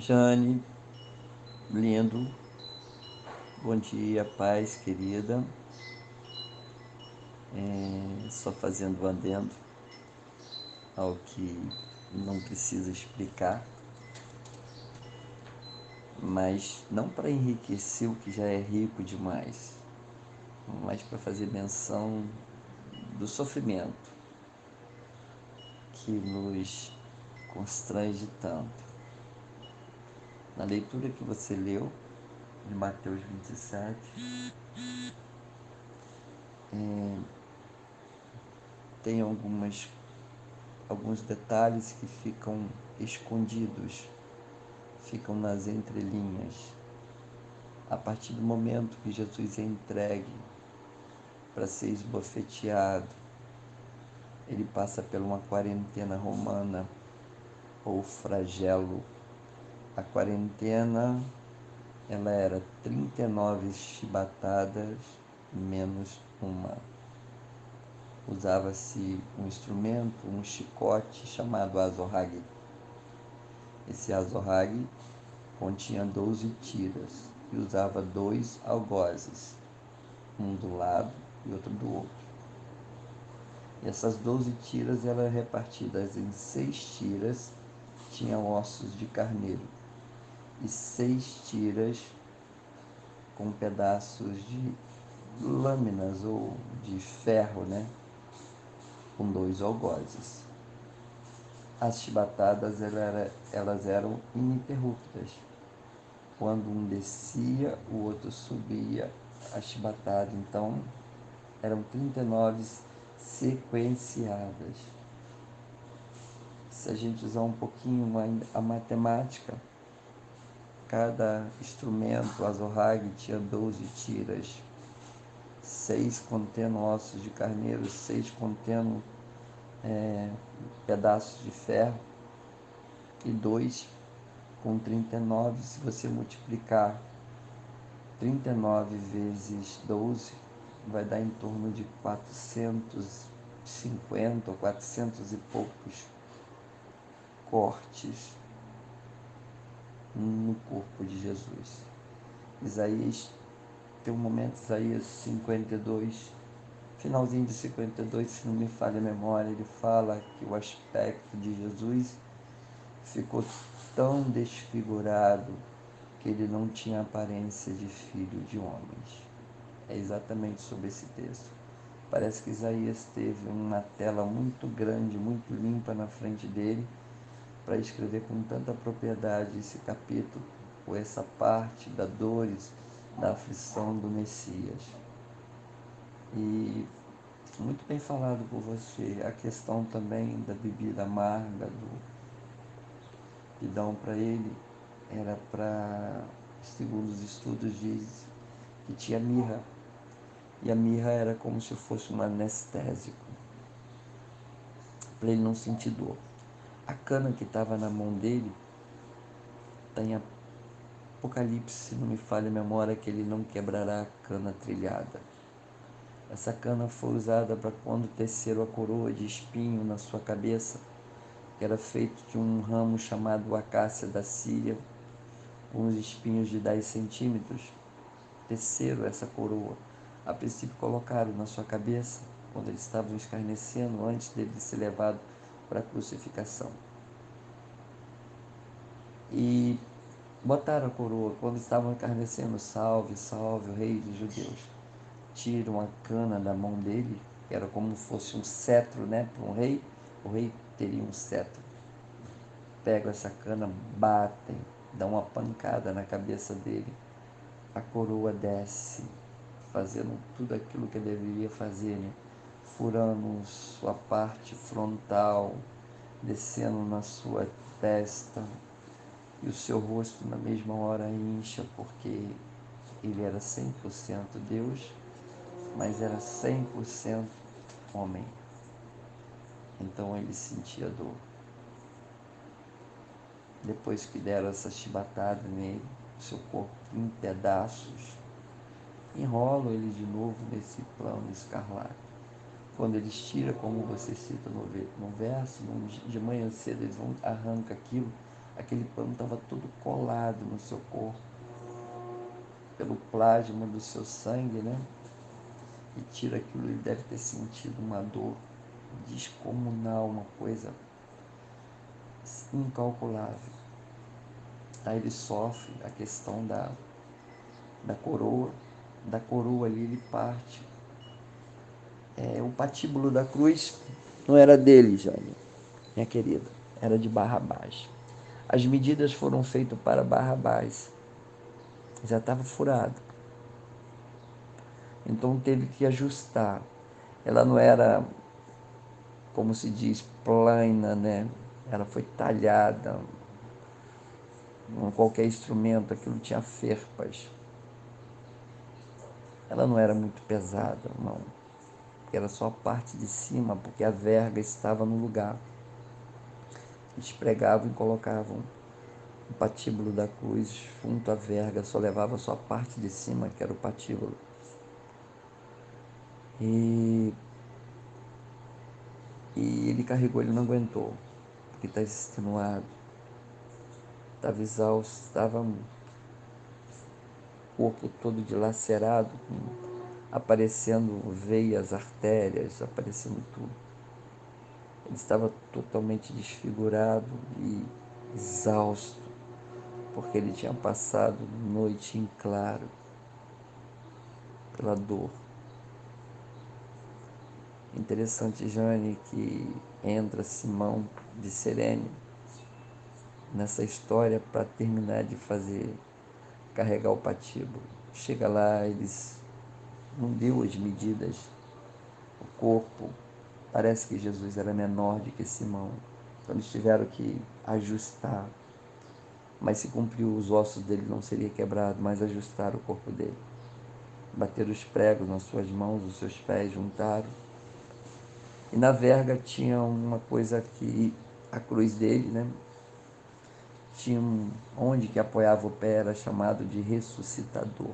Jane, lindo, bom dia, paz, querida. Só fazendo um adendo ao que não precisa explicar, mas não para enriquecer o que já é rico demais, mas para fazer menção do sofrimento que nos constrange tanto. Na leitura que você leu, de Mateus 27, tem alguns detalhes que ficam escondidos, ficam nas entrelinhas. A partir do momento que Jesus é entregue para ser esbofeteado, ele passa por uma quarentena romana ou flagelo. A quarentena, ela era 39 chibatadas menos uma. Usava-se um instrumento, um chicote chamado azorrague. Esse azorrague continha 12 tiras e usava 2 algozes, um do lado e outro do outro. E essas 12 tiras eram repartidas em 6 tiras, tinham ossos de carneiro, e 6 tiras com pedaços de lâminas ou de ferro, né? Com 2 algozes. As chibatadas elas eram ininterruptas. Quando um descia, o outro subia a chibatada. Então, eram 39 sequenciadas. Se a gente usar um pouquinho a matemática, cada instrumento, azorrague, tinha 12 tiras, 6 contendo ossos de carneiro, 6 contendo pedaços de ferro e 2 com 39. Se você multiplicar 39 vezes 12, vai dar em torno de 450 ou 400 e poucos cortes no corpo de Jesus. Isaías, tem um momento, Isaías 52, finalzinho de 52, se não me falha a memória, ele fala que o aspecto de Jesus ficou tão desfigurado que ele não tinha aparência de filho de homens. É exatamente sobre esse texto. Parece que Isaías teve uma tela muito grande, muito limpa na frente dele, para escrever com tanta propriedade esse capítulo, ou essa parte da dores, da aflição do Messias. E muito bem falado por você, a questão também da bebida amarga, do que dão para ele, era para, segundo os estudos, diz que tinha mirra. E a mirra era como se fosse um anestésico, para ele não sentir dor. A cana que estava na mão dele, tem Apocalipse, se não me falha a memória, que ele não quebrará a cana trilhada. Essa cana foi usada para quando teceram a coroa de espinho na sua cabeça, que era feito de um ramo chamado acácia da Síria, com uns espinhos de 10 centímetros. Teceram essa coroa. A princípio colocaram na sua cabeça, quando eles estavam escarnecendo, antes dele ser levado para a crucificação. E botaram a coroa, quando estavam escarnecendo, salve, salve, o rei dos judeus. Tiram a cana da mão dele, que era como se fosse um cetro, né? Para um rei, o rei teria um cetro. Pegam essa cana, batem, dão uma pancada na cabeça dele. A coroa desce, fazendo tudo aquilo que deveria fazer, né? Furando sua parte frontal, descendo na sua testa, e o seu rosto na mesma hora incha, porque ele era 100% Deus, mas era 100% homem. Então ele sentia dor. Depois que deram essa chibatada nele, seu corpo em pedaços, enrolam ele de novo nesse plano escarlate. Quando eles tiram, como você cita no verso, de manhã cedo eles vão arrancar aquilo, aquele pano estava todo colado no seu corpo, pelo plasma do seu sangue, né? E tira aquilo, ele deve ter sentido uma dor descomunal, uma coisa incalculável. Aí ele sofre a questão da coroa. Da coroa ali ele parte. O patíbulo da cruz não era dele, Jane, minha querida, era de Barrabás. As medidas foram feitas para Barrabás, já estava furado. Então teve que ajustar. Ela não era, como se diz, plana, né? Ela foi talhada com qualquer instrumento, aquilo tinha ferpas. Ela não era muito pesada, não. Era só a parte de cima, porque a verga estava no lugar. Eles pregavam e colocavam o patíbulo da cruz junto à verga, só levava só a parte de cima, que era o patíbulo. E ele carregou, ele não aguentou, porque estava extenuado, estava exausto, estava o corpo todo dilacerado, aparecendo veias, artérias, aparecendo tudo. Ele estava totalmente desfigurado e exausto, porque ele tinha passado noite em claro pela dor. Interessante, Jane, que entra Simão de Cirene nessa história para terminar de carregar o patíbulo. Chega lá, eles não deu as medidas, o corpo, parece que Jesus era menor do que Simão. Então eles tiveram que ajustar, mas se cumpriu, os ossos dele não seriam quebrados, mas ajustaram o corpo dele. Bateram os pregos nas suas mãos, os seus pés, juntaram. E na verga tinha uma coisa que a cruz dele, né? Tinha onde que apoiava o pé, era chamado de ressuscitador.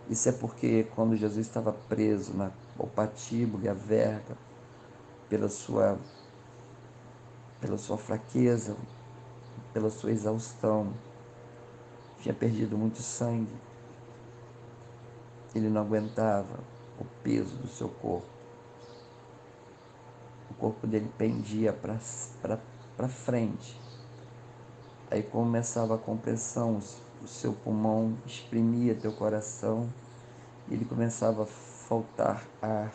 Isso é porque quando Jesus estava preso ao patíbulo e a verga, pela sua fraqueza, pela sua exaustão, tinha perdido muito sangue, ele não aguentava o peso do seu corpo. O corpo dele pendia para frente. Aí começava a compressão, o seu pulmão exprimia teu coração e ele começava a faltar ar.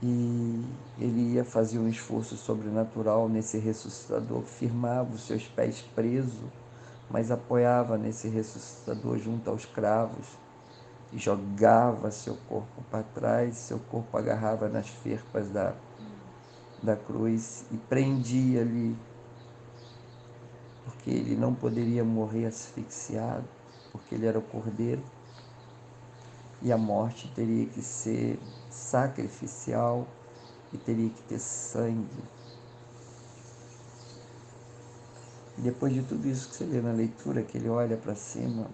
E ele ia fazer um esforço sobrenatural nesse ressuscitador, firmava os seus pés presos, mas apoiava nesse ressuscitador junto aos cravos e jogava seu corpo para trás, seu corpo agarrava nas ferpas da cruz e prendia ali, porque ele não poderia morrer asfixiado, porque ele era o cordeiro e a morte teria que ser sacrificial e teria que ter sangue. E depois de tudo isso que você lê na leitura, que ele olha para cima,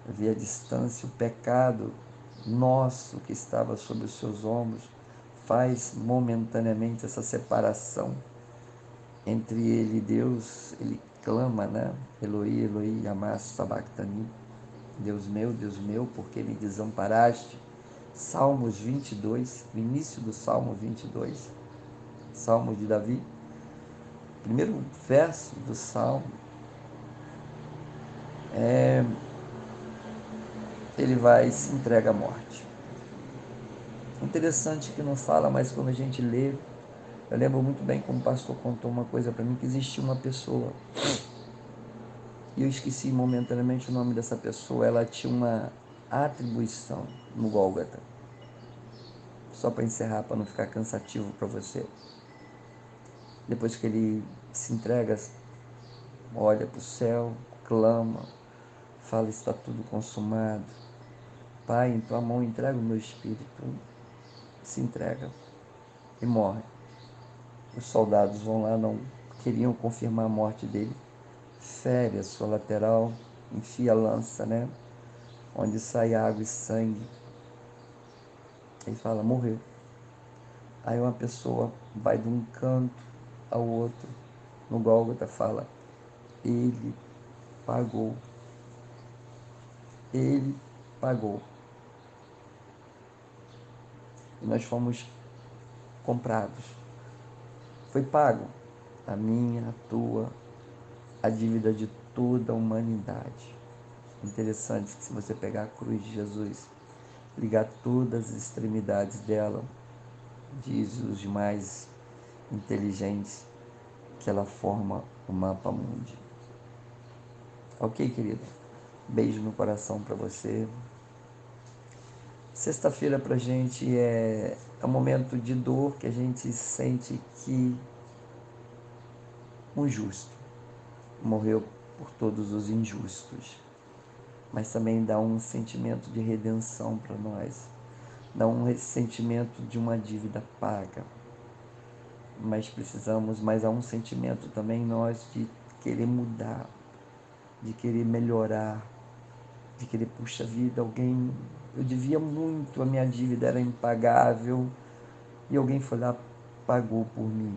vê a distância, o pecado nosso que estava sobre os seus ombros, faz momentaneamente essa separação entre ele e Deus. Ele clama, né? Eloi, Eloi, lama sabachthani. Deus meu, por que me desamparaste? Salmos 22, o início do Salmo 22, Salmo de Davi, primeiro verso do Salmo, ele vai e se entrega à morte. Interessante que não fala, mas quando a gente lê, eu lembro muito bem como o pastor contou uma coisa para mim, que existia uma pessoa, e eu esqueci momentaneamente o nome dessa pessoa, ela tinha uma atribuição no Gólgota. Só para encerrar, para não ficar cansativo para você. Depois que ele se entrega, olha para o céu, clama, fala: está tudo consumado. Pai, em tua mão entrega o meu espírito. Se entrega e morre. Os soldados vão lá, não queriam confirmar a morte dele. Fere a sua lateral, enfia a lança, né? Onde sai água e sangue. Ele fala: morreu. Aí uma pessoa vai de um canto ao outro, no Gólgota fala, ele pagou, ele pagou. E nós fomos comprados. Foi pago a minha, a tua, a dívida de toda a humanidade. Interessante que se você pegar a cruz de Jesus, ligar todas as extremidades dela, diz os mais inteligentes, que ela forma o mapa mundi. Ok, querido? Beijo no coração para você. Sexta-feira para a gente é um momento de dor que a gente sente que um justo morreu por todos os injustos, mas também dá um sentimento de redenção para nós, dá um sentimento de uma dívida paga, mas há um sentimento também nós de querer mudar, de querer melhorar, de querer, puxa vida, alguém, eu devia muito, a minha dívida era impagável e alguém foi lá, pagou por mim,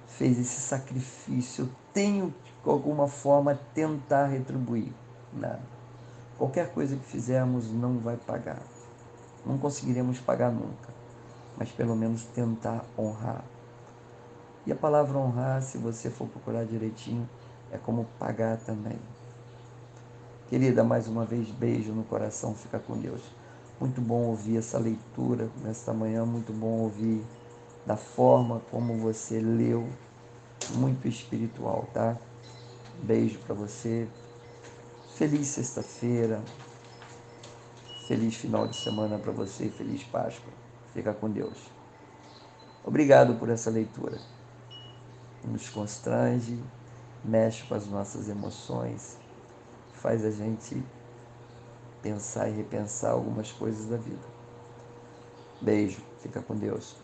fez esse sacrifício, eu tenho que, de alguma forma, tentar retribuir. Nada. Qualquer coisa que fizermos não vai pagar. Não conseguiremos pagar nunca, mas pelo menos tentar honrar. E a palavra honrar, se você for procurar direitinho, é como pagar também. Querida, mais uma vez, beijo no coração, fica com Deus. Muito bom ouvir essa leitura nesta manhã, muito bom ouvir da forma como você leu, muito espiritual, tá? Beijo para você. Feliz sexta-feira. Feliz final de semana para você. Feliz Páscoa. Fica com Deus. Obrigado por essa leitura. Nos constrange, mexe com as nossas emoções, faz a gente pensar e repensar algumas coisas da vida. Beijo. Fica com Deus.